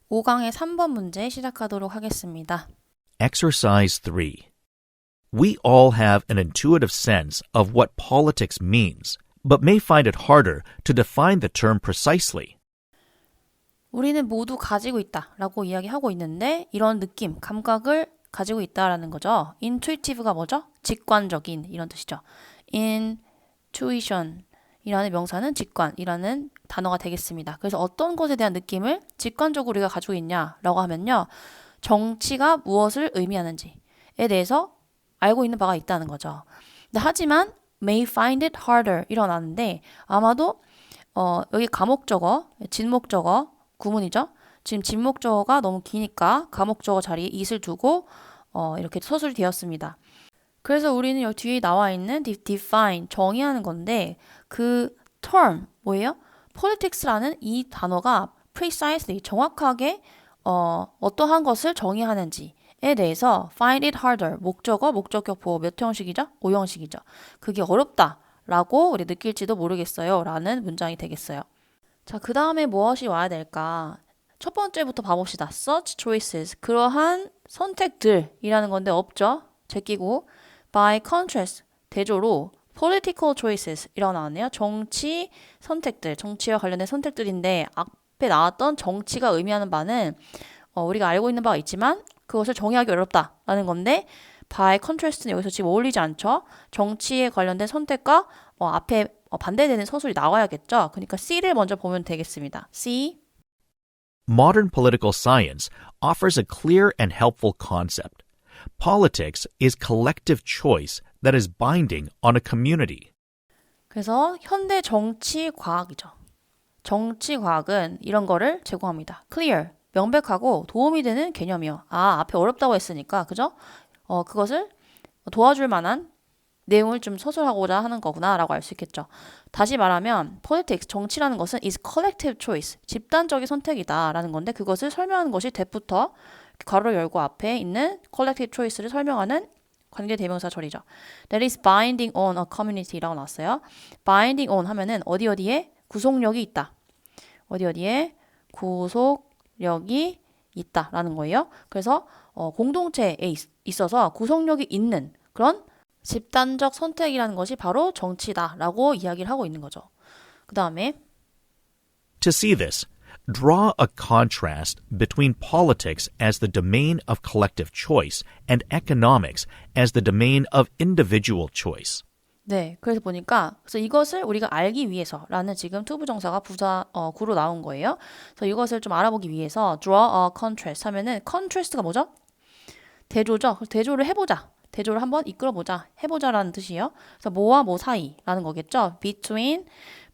5강의 3번 문제 시작하도록 하겠습니다. Exercise 3. We all have an intuitive sense of what politics means, but may find it harder to define the term precisely. 우리는 모두 가지고 있다 라고 이야기하고 있는데 이런 느낌, 감각을 가지고 있다라는 거죠. intuitive가 뭐죠? 직관적인 이런 뜻이죠. intuition 이라는 명사는 직관이라는 단어가 되겠습니다. 그래서 어떤 것에 대한 느낌을 직관적으로 우리가 가지고 있냐라고 하면요. 정치가 무엇을 의미하는지에 대해서 알고 있는 바가 있다는 거죠. 근데 하지만 may find it harder 일어나는데 아마도 여기 가목적어, 진목적어 구문이죠. 지금 진목적어가 너무 기니까 가목적어 자리에 it을 두고 이렇게 서술이 되었습니다. 그래서 우리는 여기 뒤에 나와 있는 define, 정의하는 건데 그 term, 뭐예요? politics라는 이 단어가 precisely, 정확하게 어떠한 것을 정의하는지에 대해서 find it harder, 목적어, 목적격 보호 몇 형식이죠? 5형식이죠. 그게 어렵다라고 우리 느낄지도 모르겠어요 라는 문장이 되겠어요. 자, 그 다음에 무엇이 와야 될까? 첫 번째부터 봐봅시다. such choices, 그러한 선택들이라는 건데 없죠? 제끼고 by contrast, 대조로 political choices 이라고 나왔네요. 정치 선택들, 정치와 관련된 선택들인데 앞에 나왔던 정치가 의미하는 바는 우리가 알고 있는 바가 있지만 그것을 정의하기 어렵다라는 건데 by contrast는 여기서 지금 어울리지 않죠. 정치에 관련된 선택과 앞에 반대되는 서술이 나와야겠죠. 그러니까 C를 먼저 보면 되겠습니다. C. Modern political science offers a clear and helpful concept. Politics is collective choice that is binding on a community. 그래서 현대 정치 과학이죠. 정치 과학은 이런 거를 제공합니다. clear, 명백하고 도움이 되는 개념이요. 앞에 어렵다고 했으니까, 그죠? 그것을 도와줄 만한 내용을 좀 서술하고자 하는 거구나라고 알 수 있겠죠. 다시 말하면 politics, 정치라는 것은 is collective choice, 집단적인 선택이다라는 건데 그것을 설명하는 것이 that부터 괄호 열고 앞에 있는 collective choice를 설명하는 관계대명사 절이죠. That is binding on a community라고 나왔어요. binding on 하면은 어디에 구속력이 있다. 어디에 구속력이 있다라는 거예요. 그래서 공동체에 있어서 구속력이 있는 그런 집단적 선택이라는 것이 바로 정치다라고 이야기를 하고 있는 거죠. 그 다음에 To see this, draw a contrast between politics as the domain of collective choice and economics as the domain of individual choice. 네, 그래서 보니까 그래서 이것을 우리가 알기 위해서라는 지금 투부정사가 구로 나온 거예요. 그래서 이것을 좀 알아보기 위해서 draw a contrast 하면은 contrast가 뭐죠? 대조죠. 그래서 대조를 해보자. 대조를 한번 이끌어보자. 해보자라는 뜻이에요. 그래서 뭐와 뭐 사이라는 거겠죠. Between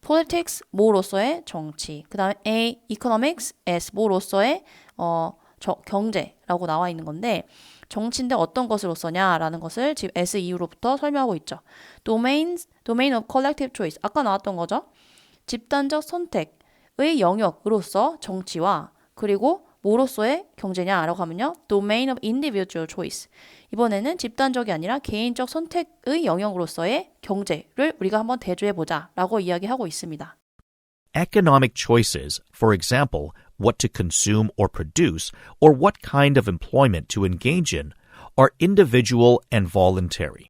politics, 뭐로서의 정치. 그 다음에 economics, as 뭐로서의 경제라고 나와 있는 건데 정치인데 어떤 것으로서냐라는 것을 지금 as 이후로부터 설명하고 있죠. domain of collective choice. 아까 나왔던 거죠. 집단적 선택의 영역으로서 정치와 그리고 뭐로서의 경제냐라고 하면요. domain of individual choice. 이번에는 집단적이 아니라 개인적 선택의 영역으로서의 경제를 우리가 한번 대조해보자 라고 이야기하고 있습니다. Economic choices, for example, what to consume or produce, or what kind of employment to engage in, are individual and voluntary.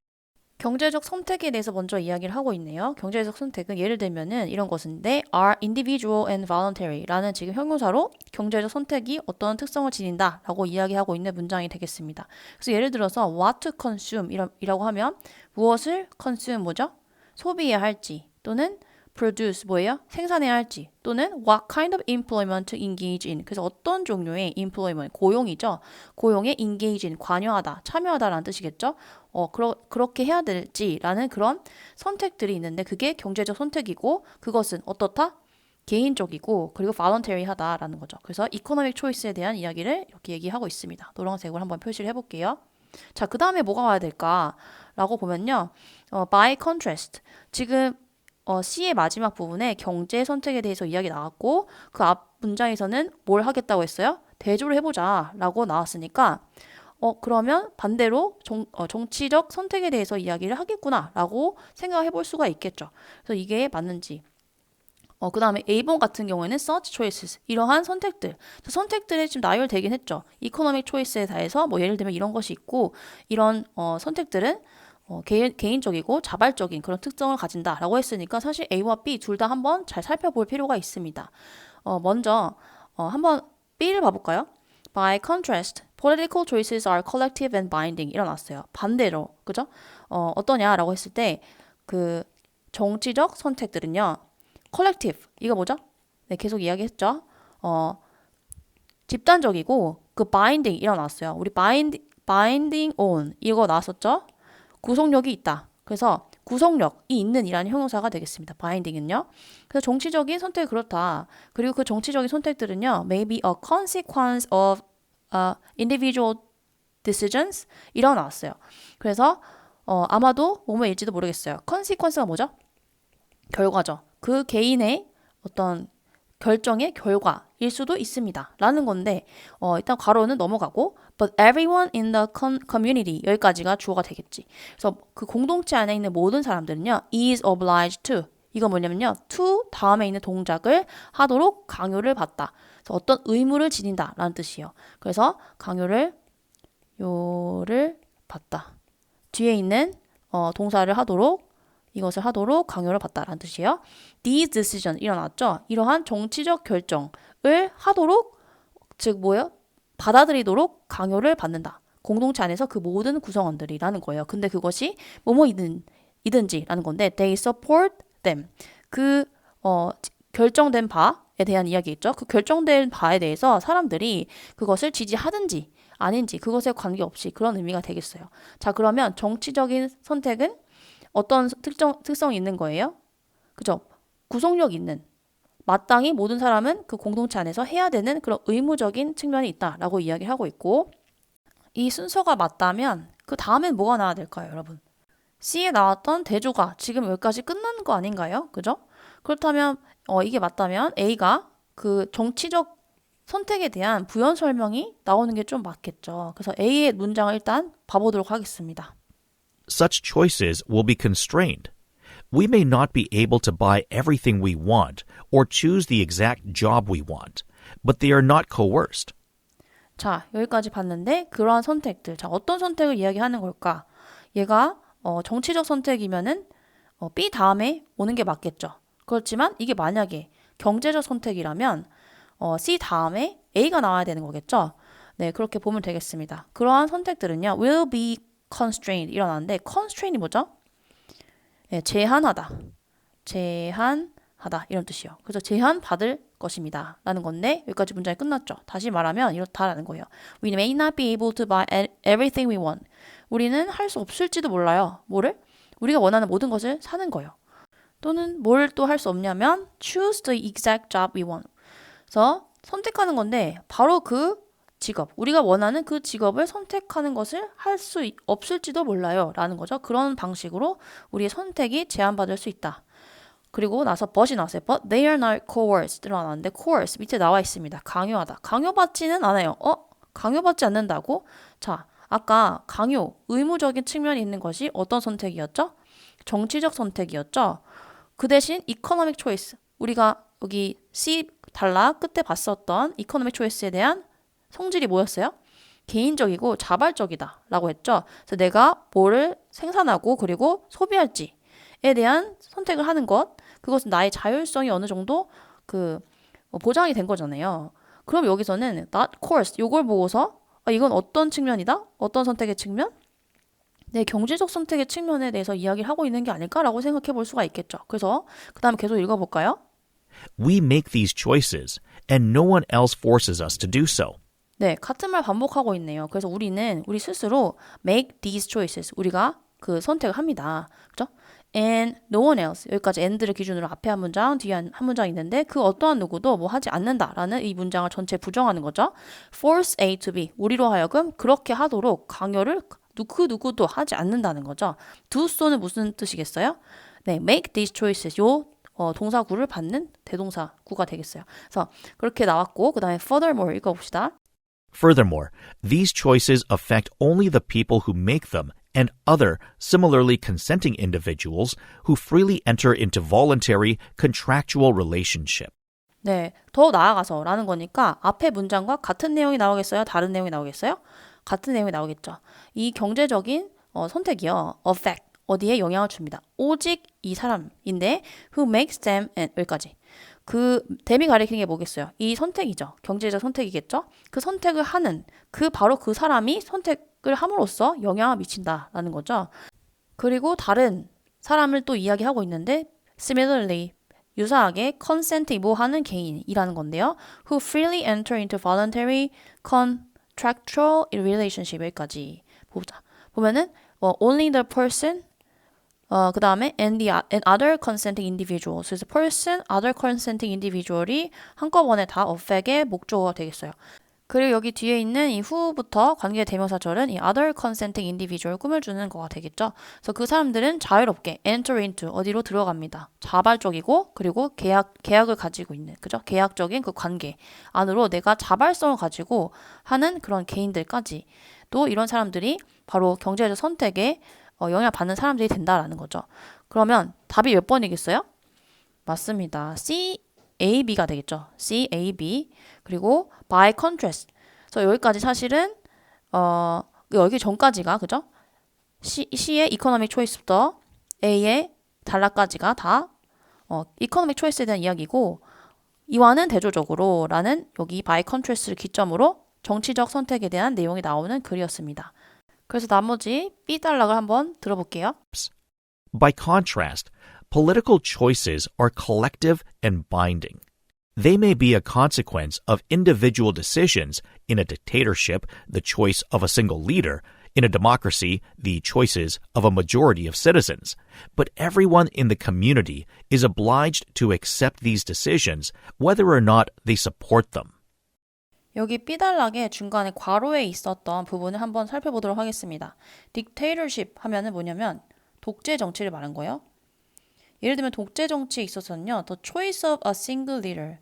경제적 선택에 대해서 먼저 이야기를 하고 있네요. 경제적 선택은 예를 들면은 이런 것인데 are individual and voluntary 라는 지금 형용사로 경제적 선택이 어떤 특성을 지닌다 라고 이야기하고 있는 문장이 되겠습니다. 그래서 예를 들어서 what to consume 이라고 하면 무엇을 consume 뭐죠? 소비해야 할지 또는 produce 뭐예요? 생산해야 할지 또는 what kind of employment to engage in 그래서 어떤 종류의 employment, 고용이죠. 고용에 engage in, 관여하다, 참여하다라는 뜻이겠죠. 그렇게 해야 될지라는 그런 선택들이 있는데 그게 경제적 선택이고 그것은 어떻다? 개인적이고 그리고 voluntary하다라는 거죠. 그래서 economic choice에 대한 이야기를 이렇게 얘기하고 있습니다. 노란색으로 한번 표시를 해볼게요. 자, 그 다음에 뭐가 와야 될까라고 보면요. by contrast 지금 C의 마지막 부분에 경제 선택에 대해서 이야기 나왔고 그 앞 문장에서는 뭘 하겠다고 했어요? 대조를 해보자 라고 나왔으니까 그러면 반대로 정치적 선택에 대해서 이야기를 하겠구나 라고 생각해 볼 수가 있겠죠. 그래서 이게 맞는지 그 다음에 A번 같은 경우에는 such choices, 이러한 선택들. 선택들이 지금 나열되긴 했죠. economic choice에 대해서 뭐 예를 들면 이런 것이 있고 이런 선택들은 개인적이고 자발적인 그런 특성을 가진다라고 했으니까 사실 A와 B 둘 다 한번 잘 살펴볼 필요가 있습니다. 먼저 한번 B를 봐볼까요? By contrast, political choices are collective and binding. 일어났어요. 반대로, 그죠? 어떠냐라고 했을 때 그 정치적 선택들은요. collective, 이거 뭐죠? 네, 계속 이야기했죠. 집단적이고 그 binding 일어났어요. 우리 binding on 이거 나왔었죠? 구속력이 있다. 그래서 구속력이 있는 이라는 형용사가 되겠습니다. binding은요. 그래서 정치적인 선택이 그렇다. 그리고 그 정치적인 선택들은요. may be a consequence of individual decisions 일어났어요. 그래서 아마도 뭐뭐일지도 모르겠어요. consequence가 뭐죠? 결과죠. 그 개인의 어떤 결정의 결과일 수도 있습니다. 라는 건데 일단 괄호는 넘어가고 but everyone in the community 여기까지가 주어가 되겠지. 그래서 그 공동체 안에 있는 모든 사람들은요 is obliged to 이거 뭐냐면요 to 다음에 있는 동작을 하도록 강요를 받다. 그래서 어떤 의무를 지닌다 라는 뜻이에요. 그래서 강요를 요를 받다. 뒤에 있는 동사를 하도록 이것을 하도록 강요를 받다라는 뜻이에요. These decisions 일어났죠. 이러한 정치적 결정을 하도록 즉 뭐예요? 받아들이도록 강요를 받는다. 공동체 안에서 그 모든 구성원들이라는 거예요. 근데 그것이 뭐뭐이든지라는 건데 they support them. 그 결정된 바에 대한 이야기겠죠. 그 결정된 바에 대해서 사람들이 그것을 지지하든지 아닌지 그것에 관계없이 그런 의미가 되겠어요. 자, 그러면 정치적인 선택은 어떤 특성이 있는 거예요? 그죠? 구속력 있는. 마땅히 모든 사람은 그 공동체 안에서 해야 되는 그런 의무적인 측면이 있다라고 이야기를 하고 있고 이 순서가 맞다면 그 다음엔 뭐가 나와야 될까요, 여러분? C에 나왔던 대조가 지금 여기까지 끝나는 거 아닌가요? 그죠? 그렇다면 이게 맞다면 A가 그 정치적 선택에 대한 부연 설명이 나오는 게 좀 맞겠죠. 그래서 A의 문장을 일단 봐보도록 하겠습니다. Such choices will be constrained. We may not be able to buy everything we want or choose the exact job we want, but they are not coerced. 자, 여기까지 봤는데 그러한 선택들. 자, 어떤 선택을 이야기하는 걸까? 얘가 정치적 선택이면은 B 다음에 오는 게 맞겠죠. 그렇지만 이게 만약에 경제적 선택이라면 C 다음에 A가 나와야 되는 거겠죠. 네, 그렇게 보면 되겠습니다. 그러한 선택들은요. will be constrained 일어나는데 constraint이 뭐죠? 네, 제한하다 이런 뜻이요. 그래서 제한받을 것입니다 라는 건데 여기까지 문장이 끝났죠. 다시 말하면 이렇다라는 거예요. We may not be able to buy everything we want. 우리는 할 수 없을지도 몰라요. 뭐를? 우리가 원하는 모든 것을 사는 거예요. 또는 뭘 또 할 수 없냐면 choose the exact job we want. 그래서 선택하는 건데 바로 그 직업, 우리가 원하는 그 직업을 선택하는 것을 할 수 없을지도 몰라요 라는 거죠. 그런 방식으로 우리의 선택이 제한받을 수 있다. 그리고 나서 but이 나왔어요. But they are not coerced 나왔는데 coerce 밑에 나와 있습니다. 강요하다. 강요받지는 않아요. 강요받지 않는다고? 자, 아까 강요, 의무적인 측면이 있는 것이 어떤 선택이었죠? 정치적 선택이었죠. 그 대신 economic choice, 우리가 여기 C 달라 끝에 봤었던 economic choice에 대한 성질이 뭐였어요? 개인적이고 자발적이다 라고 했죠. 그래서 내가 뭐를 생산하고 그리고 소비할지에 대한 선택을 하는 것, 그것은 나의 자율성이 어느 정도 보장이 된 거잖아요. 그럼 여기서는 not coerced, 요걸 보고서 이건 어떤 측면이다? 어떤 선택의 측면? 네, 경제적 선택의 측면에 대해서 이야기를 하고 있는 게 아닐까라고 생각해 볼 수가 있겠죠. 그래서 그 다음에 계속 읽어볼까요? We make these choices, and no one else forces us to do so. 네, 같은 말 반복하고 있네요. 그래서 우리 스스로 make these choices, 우리가 그 선택을 합니다. 그죠? And no one else, 여기까지 and를 기준으로 앞에 한 문장, 뒤에 한 문장 있는데 그 어떠한 누구도 뭐 하지 않는다라는 이 문장을 전체 부정하는 거죠. Force A to B, 우리로 하여금 그렇게 하도록 강요를 그 누구도 하지 않는다는 거죠. do so는 무슨 뜻이겠어요? 네, make these choices, 요 동사구를 받는 대동사구가 되겠어요. 그래서 그렇게 나왔고 그 다음에 furthermore 읽어봅시다. Furthermore, these choices affect only the people who make them and other similarly consenting individuals who freely enter into voluntary contractual relationship. 네, 더 나아가서 라는 거니까 앞에 문장과 같은 내용이 나오겠어요? 다른 내용이 나오겠어요? 같은 내용이 나오겠죠. 이 경제적인 선택이요. affect, 어디에 영향을 줍니다. 오직 이 사람인데 who makes them and 여기까지. 그 them이 가리키는 게 뭐겠어요? 이 선택이죠. 경제적 선택이겠죠. 그 선택을 하는 바로 그 사람이 선택을 함으로써 영향을 미친다라는 거죠. 그리고 다른 사람을 또 이야기하고 있는데 similarly 유사하게 consent 이보하는 개인이라는 건데요. who freely enter into voluntary contractual relationship 여기까지 보자. 보면은 only the person 그 다음에 and other consenting individuals. 그래서 person, other consenting individual이 한꺼번에 다 affect의 목적어가 되겠어요. 그리고 여기 뒤에 있는 이 who부터 관계 대명사절은 이 other consenting individual 꾸며주는 거가 되겠죠. 그래서 그 사람들은 자유롭게 enter into 어디로 들어갑니다. 자발적이고 그리고 계약을 가지고 있는 그죠? 계약적인 그 관계 안으로 내가 자발성을 가지고 하는 그런 개인들까지 또 이런 사람들이 바로 경제적 선택에 영향을 받는 사람들이 된다라는 거죠. 그러면 답이 몇 번이겠어요? 맞습니다. C, A, B가 되겠죠. C, A, B. 그리고 by contrast. 그래서 여기까지 사실은 여기 전까지가 그죠? C의 economic choice부터 A의 단락까지가 다 economic choice에 대한 이야기고 이와는 대조적으로 라는 여기 by contrast를 기점으로 정치적 선택에 대한 내용이 나오는 글이었습니다. 그래서 나머지 B 단락을 한번 들어볼게요. By contrast, political choices are collective and binding. They may be a consequence of individual decisions. In a dictatorship, the choice of a single leader. In a democracy, the choices of a majority of citizens. But everyone in the community is obliged to accept these decisions, whether or not they support them. 여기 B단락의 중간에 괄호에 있었던 부분을 한번 살펴보도록 하겠습니다. dictatorship 하면은 뭐냐면 독재 정치를 말한 거예요. 예를 들면 독재 정치에 있어서는요. The choice of a single leader.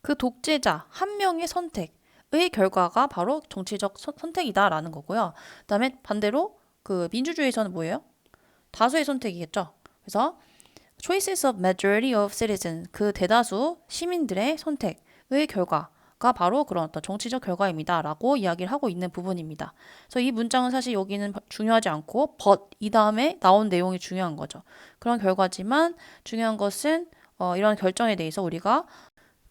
그 독재자 한 명의 선택의 결과가 바로 정치적 선택이다라는 거고요. 그다음에 반대로 그 민주주의에서는 뭐예요? 다수의 선택이겠죠. 그래서 choices of majority of citizens. 그 대다수 시민들의 선택의 결과 가 바로 그런 어떤 정치적 결과입니다. 라고 이야기를 하고 있는 부분입니다. 그래서 이 문장은 사실 여기는 중요하지 않고 but 이 다음에 나온 내용이 중요한 거죠. 그런 결과지만 중요한 것은 이런 결정에 대해서 우리가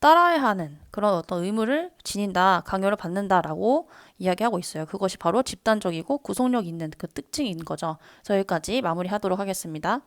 따라야 하는 그런 어떤 의무를 지닌다, 강요를 받는다라고 이야기하고 있어요. 그것이 바로 집단적이고 구속력 있는 그 특징인 거죠. 그래서 여기까지 마무리하도록 하겠습니다.